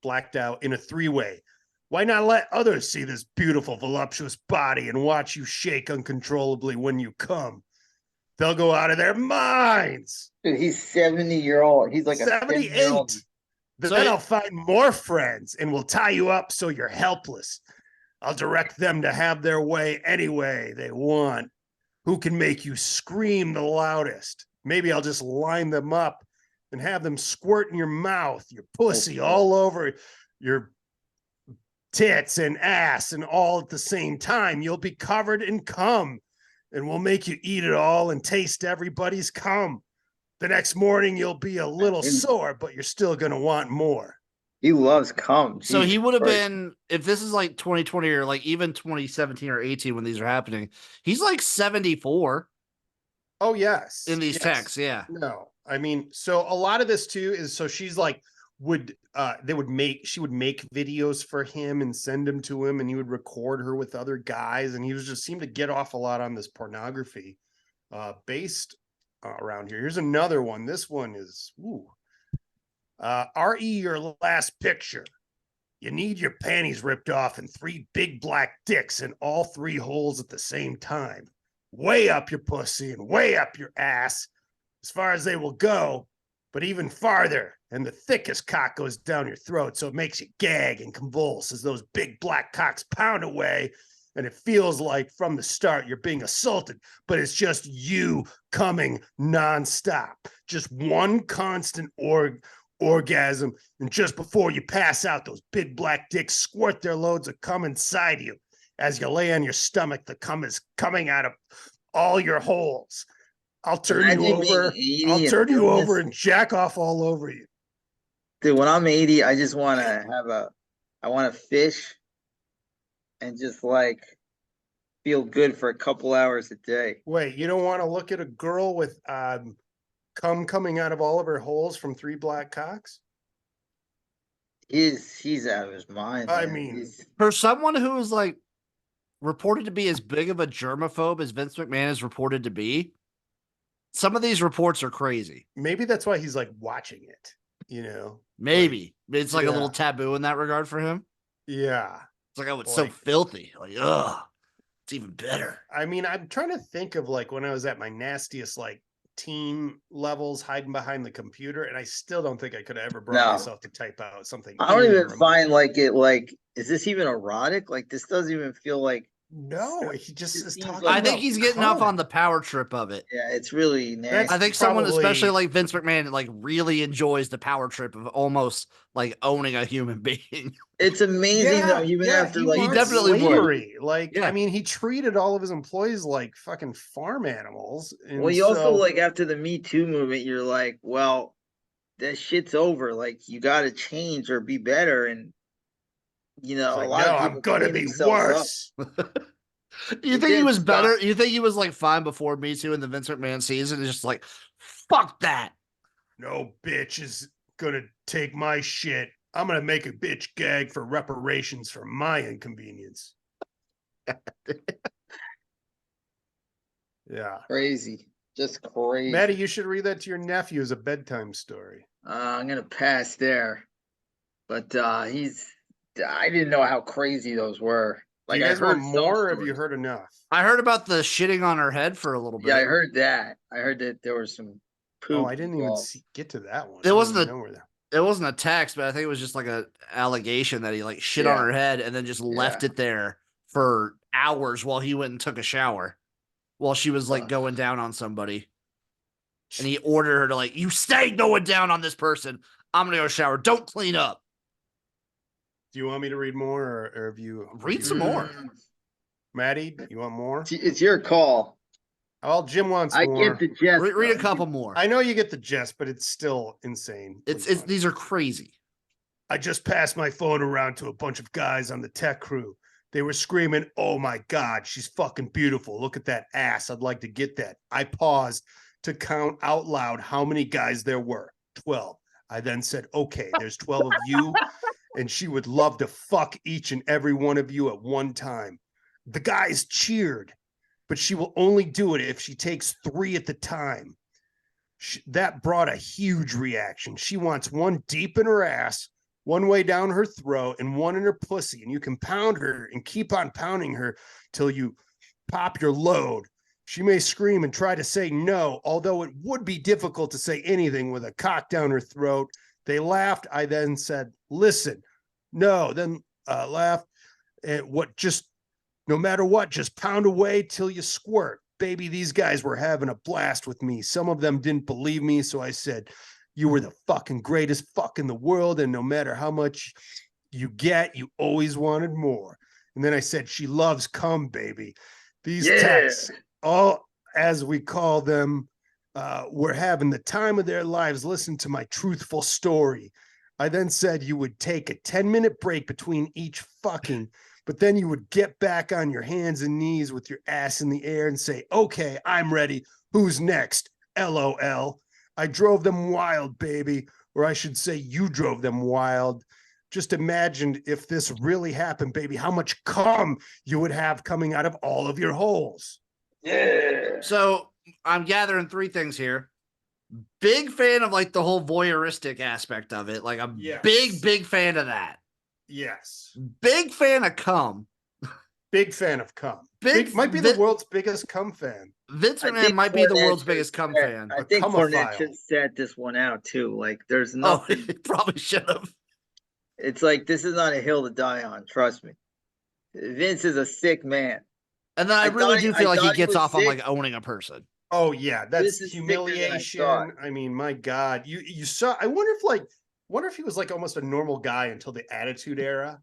blacked out in a three-way. Why not let others see this beautiful, voluptuous body and watch you shake uncontrollably when you come? They'll go out of their minds. Dude, he's 70-year-old. He's like 78. Then I'll find more friends and we'll tie you up so you're helpless. I'll direct them to have their way any way they want. Who can make you scream the loudest? Maybe I'll just line them up and have them squirt in your mouth, your pussy, all over your tits and ass, and all at the same time. You'll be covered in cum, and we'll make you eat it all and taste everybody's cum. The next morning, you'll be a little sore, but you're still going to want more. He loves cum. So he would have been, if this is like 2020 or like even 2017 or 18 when these are happening, he's like 74. Oh, yes. In these texts, yeah. No, I mean, so a lot of this too is, so she's like, she would make videos for him and send them to him, and he would record her with other guys, and he was just seemed to get off a lot on this pornography based around here. Here's another one. This one is, RE your last picture. You need your panties ripped off and 3 big black dicks in all 3 holes at the same time. Way up your pussy and way up your ass, as far as they will go, but even farther, and the thickest cock goes down your throat, so it makes you gag and convulse as those big black cocks pound away, and it feels like from the start you're being assaulted, but it's just you coming nonstop. Just one constant orgasm, and just before you pass out, those big black dicks squirt their loads of cum inside you. As you lay on your stomach, the cum is coming out of all your holes. I'll turn you over and jack off all over you. Dude, when I'm 80, I just want to I want to fish and just like feel good for a couple hours a day. Wait, you don't want to look at a girl with cum coming out of all of her holes from 3 black cocks? He's out of his mind. I man. mean, for someone who is like reported to be as big of a germaphobe as Vince McMahon is reported to be, some of these reports are crazy. Maybe that's why he's like watching it, you know? Maybe it's like a little taboo in that regard for him. Yeah. It's like, oh, it's so filthy. Like, ugh, it's even better. I mean, I'm trying to think of like when I was at my nastiest, like teen levels hiding behind the computer, and I still don't think I could have ever brought myself to type out something. I don't even find is this even erotic? Like, this doesn't even feel like. No, he just is talking. I think he's getting off on the power trip of it. Yeah, it's really nasty. I think someone, especially like Vince McMahon, like really enjoys the power trip of almost like owning a human being. It's amazing though, even after he definitely slavery. would. Like, I mean, he treated all of his employees like fucking farm animals. And well, you also like after the Me Too movement, you're like, well, that shit's over. Like, you got to change or be better. And a lot of people I'm gonna be worse. You think he was better? You think he was like fine before Me Too in the Vince McMahon season? It's just like, fuck that. No bitch is gonna take my shit. I'm gonna make a bitch gag for reparations for my inconvenience. Yeah. Crazy. Just crazy. Maddie, you should read that to your nephew as a bedtime story. I'm gonna pass there. But I didn't know how crazy those were. Like, you guys heard more, or have you heard enough? I heard about the shitting on her head for a little bit. Yeah, I heard that. I heard that there was some poop. Oh, I didn't even get to that one. It wasn't a text, but I think it was just like an allegation that he like shit on her head and then just left it there for hours while he went and took a shower while she was like going down on somebody. And he ordered her to like, you stay going down on this person. I'm gonna go shower. Don't clean up. Do you want me to read more, or have you read some more? Maddie, you want more? It's your call. Well, Jim wants more. I get the gist. Read a couple more. I know you get the gist, but it's still insane. These are crazy. I just passed my phone around to a bunch of guys on the tech crew. They were screaming, "Oh my God, she's fucking beautiful. Look at that ass. I'd like to get that." I paused to count out loud how many guys there were. 12. I then said, "Okay, there's 12 of you, and she would love to fuck each and every one of you at one time." The guys cheered, but she will only do it if she takes 3 at the time. That brought a huge reaction. She wants one deep in her ass, one way down her throat, and one in her pussy. And you can pound her and keep on pounding her till you pop your load. She may scream and try to say no, although it would be difficult to say anything with a cock down her throat. They laughed. I then said, "Listen, no," then laughed. No matter what, just pound away till you squirt. Baby, these guys were having a blast with me. Some of them didn't believe me, so I said, "You were the fucking greatest fuck in the world, and no matter how much you get, you always wanted more." And then I said, "She loves cum, baby." These texts, all as we call them, were having the time of their lives. Listen to my truthful story. I then said you would take a 10-minute break between each fucking, but then you would get back on your hands and knees with your ass in the air and say, "Okay, I'm ready. Who's next? LOL. I drove them wild, baby." Or I should say you drove them wild. Just imagine if this really happened, baby, how much cum you would have coming out of all of your holes. Yeah. So I'm gathering 3 things here. Big fan of like the whole voyeuristic aspect of it. Like I'm big fan of that. Yes. Big fan of cum. Big fan of cum. Might be the world's biggest cum fan. Vince McMahon might be the world's biggest cum fan. I think Cornette should set this one out too. Like, there's nothing. Oh, he probably should have. It's like, this is not a hill to die on. Trust me. Vince is a sick man. And then I really do feel like he gets off on like owning a person. Oh yeah, that's humiliation. I mean, my God, you saw. I wonder if he was like almost a normal guy until the Attitude Era,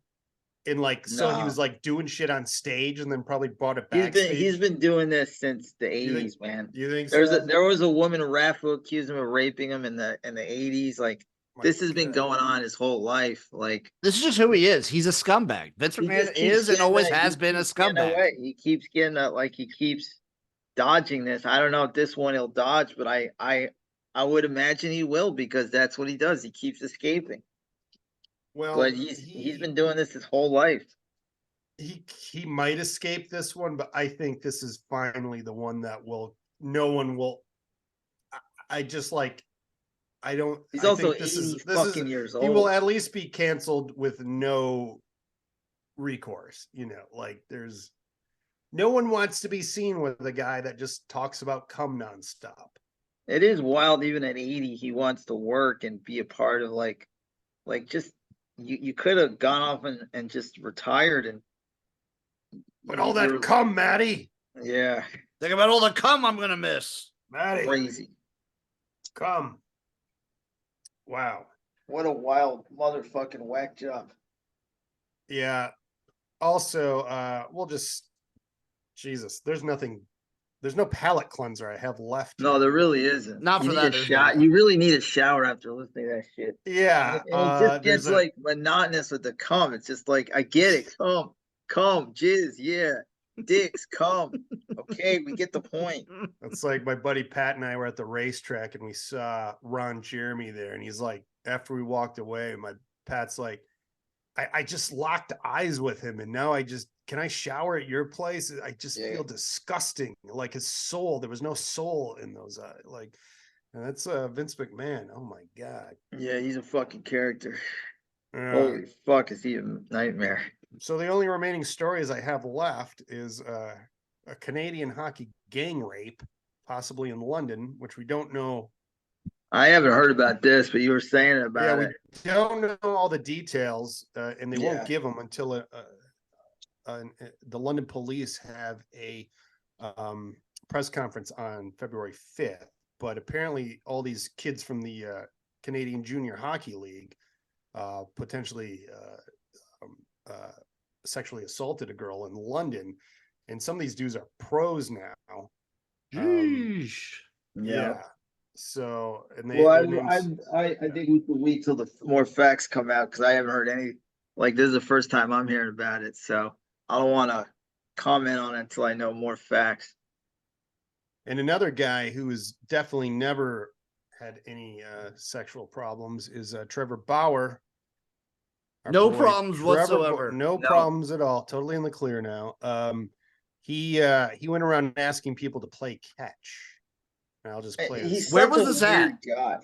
and like so he was like doing shit on stage, and then probably brought it back. He's been doing this since the 80s, man. You think there was a woman ref who accused him of raping him in the 80s, like. This has been going on his whole life. Like, this is just who he is. He's a scumbag. Vince McMahon is and always has been a scumbag. He keeps getting he keeps dodging this. I don't know if this one he'll dodge, but I would imagine he will, because that's what he does. He keeps escaping. Well, but he's been doing this his whole life. He might escape this one, but I think this is finally the one that no one will. I just like. I don't. He's also 80 fucking years old. He will at least be canceled with no recourse. Like there's no one wants to be seen with a guy that just talks about cum nonstop. It is wild. Even at 80, he wants to work and be a part of like just you could have gone off and just retired and. But all that cum, Maddie. Yeah. Think about all the cum I'm gonna miss. Maddie. Crazy. Cum. Wow. What a wild motherfucking whack job. Yeah. Also, we'll just Jesus. There's no palate cleanser I have left. No, there really isn't. Not for that. You really need a shower after listening to that shit. Yeah. And it just gets like monotonous with the cum. It's just like, I get it. Cum, jizz, yeah. Dicks, cum. Okay, we get the point. It's like my buddy Pat and I were at the racetrack and we saw Ron Jeremy there, and he's like, after we walked away, Pat's like, I just locked eyes with him, and now can I shower at your place? I just feel disgusting. Like his soul, there was no soul in those eyes. Like, and that's Vince McMahon. Oh my God. Yeah, he's a fucking character. Holy fuck, is he a nightmare? So the only remaining stories I have left is a Canadian hockey gang rape, possibly in London, which we don't know. I haven't heard about this, but you were saying about it. We don't know all the details, and they won't give them until the London police have a press conference on February 5th. But apparently all these kids from the Canadian Junior Hockey League potentially sexually assaulted a girl in London, and some of these dudes are pros now. Yeah. So, and I think we can wait till the more facts come out, because I haven't heard any. Like, this is the first time I'm hearing about it, so I don't want to comment on it until I know more facts. And another guy who has definitely never had any sexual problems is Trevor Bauer. No problems whatsoever. No problems at all. Totally in the clear now. He went around asking people to play catch. And I'll just play it. Where was this at? I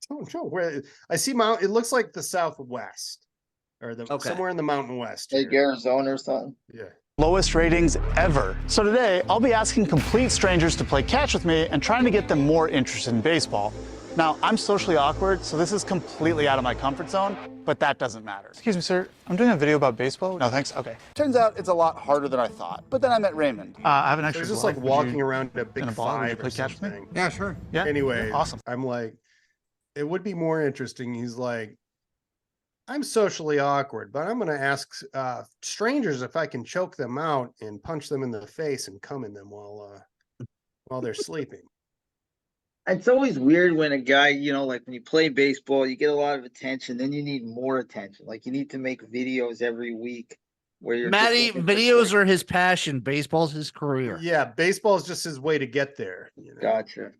don't know where. I see it looks like the Southwest, or somewhere in the Mountain West. Like Arizona or something. Yeah. Lowest ratings ever. So today, I'll be asking complete strangers to play catch with me and trying to get them more interested in baseball. Now, I'm socially awkward, so this is completely out of my comfort zone, but that doesn't matter. Excuse me, sir. I'm doing a video about baseball. No, thanks. Okay. Turns out it's a lot harder than I thought. But then I met Raymond. I have an extra. It's just like walking around in a big five play catch with me? Yeah, sure. Yeah. Anyway, awesome. I'm like, it would be more interesting. He's like, I'm socially awkward, but I'm going to ask strangers if I can choke them out and punch them in the face and come in them while they're sleeping. It's always weird when a guy, like when you play baseball, you get a lot of attention, then you need more attention. Like, you need to make videos every week where you're videos are his passion. Baseball's his career. Yeah, baseball is just his way to get there. Gotcha.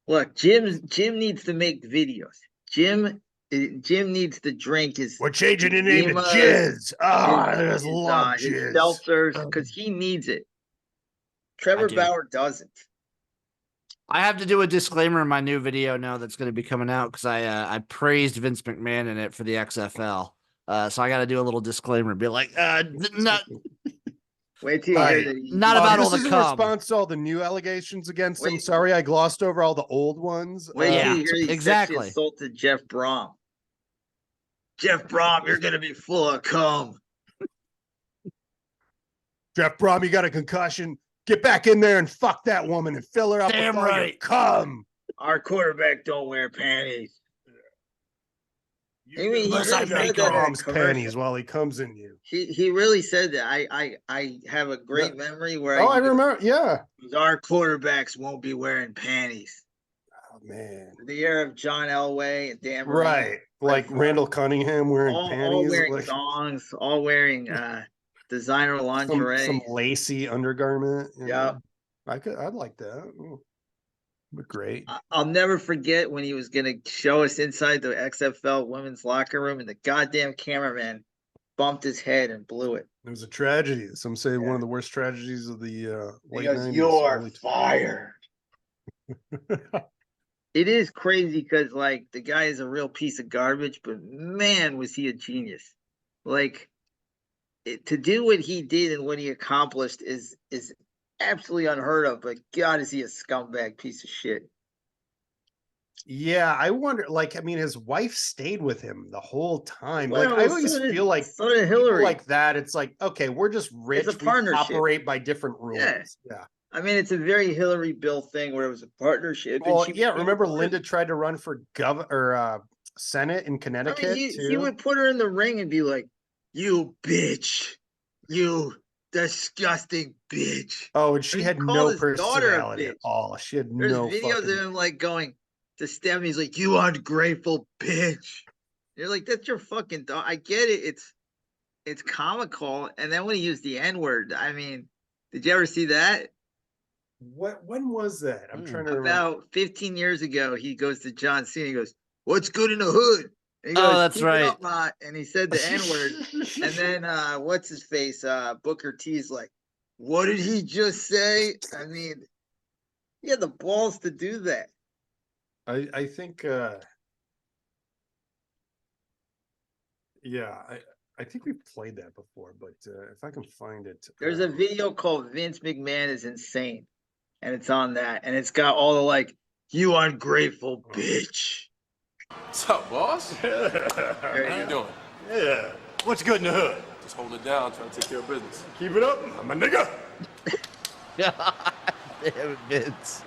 Look, Jim needs to make videos. Jim needs to drink his. We're changing the name to Jizz. I just love Jizz. Seltzers, because he needs it. Trevor Bauer doesn't. I have to do a disclaimer in my new video now that's going to be coming out, because I praised Vince McMahon in it for the XFL. So I got to do a little disclaimer, be like, not. Wait till you hear that. Not about all the cum. This is in response to all the new allegations against him. Sorry, I glossed over all the old ones. Wait till you hear he sexually assaulted Jeff Brom. Jeff Brom, you're going to be full of cum. Jeff Brom, you got a concussion. Get back in there and fuck that woman and fill her up with all your cum. Our quarterback don't wear panties. Unless I make Brom's panties while he comes in you. He really said that. I have a great memory where I remember. Yeah. Our quarterbacks won't be wearing panties. Oh man. The era of John Elway and Dan Marino. Right. Like Randall Cunningham wearing panties. All wearing thongs, all wearing designer lingerie. Some lacy undergarment. Yeah. I'd like that. But great. I'll never forget when he was going to show us inside the XFL women's locker room, and the goddamn cameraman bumped his head and blew it. It was a tragedy. Some say one of the worst tragedies of the late 90s. You're fired. It is crazy because, like, the guy is a real piece of garbage, but man, was he a genius. Like, to do what he did and what he accomplished is absolutely unheard of, but God, is he a scumbag piece of shit. Yeah, I wonder. Like, I mean, his wife stayed with him the whole time. Well, like, I always feel like so did Hillary. Like that. It's like, okay, we're just rich. It's a partnership. We operate by different rules. Yeah. I mean, it's a very Hillary Bill thing where it was a partnership. Well, yeah. Remember, Linda tried to run for Senate in Connecticut. I mean, he would put her in the ring and be like, "You bitch, you disgusting bitch." Oh, and she had no personality at all. She had no. There's videos of him like going to stab me. He's like, "You ungrateful bitch." You're like, "That's your fucking dog." I get it. It's comical. And then when he used the N-word, I mean, did you ever see that? When was that? I'm trying to about remember. 15 years ago. He goes to John Cena. He goes, "What's good in the hood?" And he goes, "Oh, that's right." And he said the N-word. And then what's his face? Booker T's like, "What did he just say?" I mean, he had the balls to do that. I think yeah, I think we've played that before, but if I can find it. There's a video called Vince McMahon is Insane. And it's on that. And it's got all the like, "You ungrateful bitch." What's up, boss? How you doing? Yeah. What's good in the hood? Just hold it down, trying to take care of business. Keep it up. I'm a nigga. Damn it, Vince.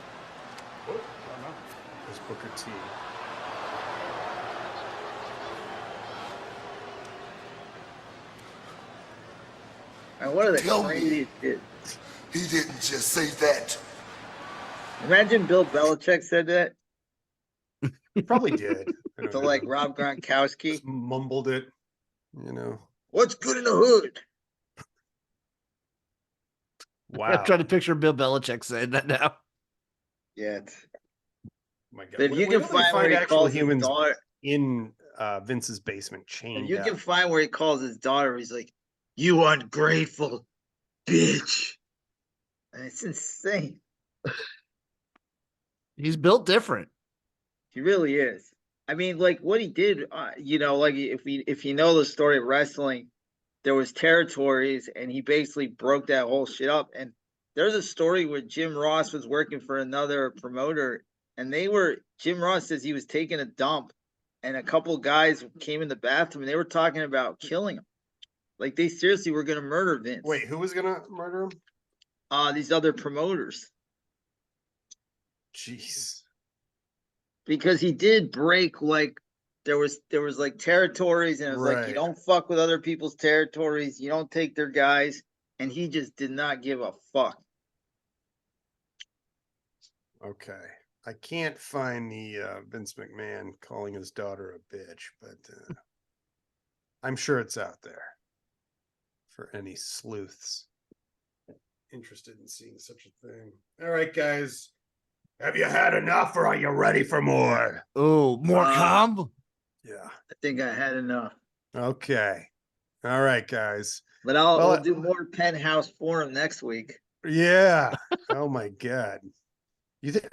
There's Booker T. And what are the craziest shit? He didn't just say that. Imagine Bill Belichick said that. He probably did. To like Rob Gronkowski. Just mumbled it, you know. "What's good in the hood?" Wow. I'm trying to picture Bill Belichick saying that now. Yeah. Oh my God. If you can find where he calls humans his daughter in Vince's basement chained if you up. can find where he calls his daughter, he's like, "You ungrateful bitch." And it's insane. He's built different. He really is. I mean, like what he did, like if you know the story of wrestling, there was territories and he basically broke that whole shit up. And there's a story where Jim Ross was working for another promoter and Jim Ross says he was taking a dump and a couple of guys came in the bathroom and they were talking about killing him. Like they seriously were going to murder Vince. Wait, who was going to murder him? These other promoters. Jeez. Because he did break like there was like territories and it was like you don't fuck with other people's territories, you don't take their guys, and he just did not give a fuck. Okay. I can't find the Vince McMahon calling his daughter a bitch, but I'm sure it's out there for any sleuths interested in seeing such a thing. All right, guys. Have you had enough or are you ready for more? Oh, more calm? Yeah. I think I had enough. Okay. All right, guys. But I'll do more Penthouse Forum next week. Yeah. Oh my God.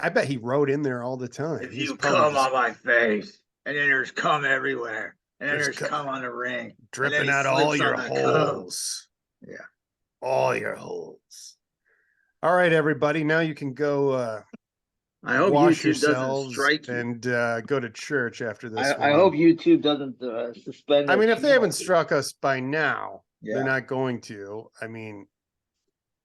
I bet he wrote in there all the time. If you come on my face, and then there's cum everywhere, and then there's cum on the ring. Dripping out all your holes. Yeah. All your holes. All right, everybody. Now you can go I hope wash YouTube doesn't yourselves strike you. and go to church after this. I hope YouTube doesn't suspend. I mean, if they haven't struck us by now, Yeah. they're not going to. I mean,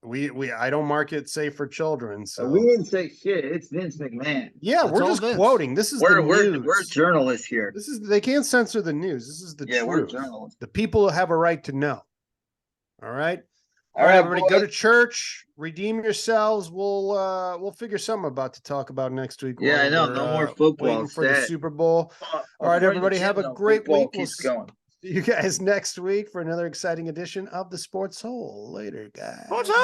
I don't market safe for children, so We didn't say shit. It's Vince McMahon. yeah, That's we're all just Vince. quoting. This is the news. We're journalists here. They can't censor the news. This is the Yeah, we're truth. journalists. The people have a right to know. All right. All right, everybody, go boys. to church, redeem yourselves. We'll figure something about to talk about next week. Yeah, I know. We're, No more football. waiting for the Sad. Super Bowl. All right, everybody, have a great week. We'll see you guys next week for another exciting edition of the Sports Hole. Later, guys. What's up?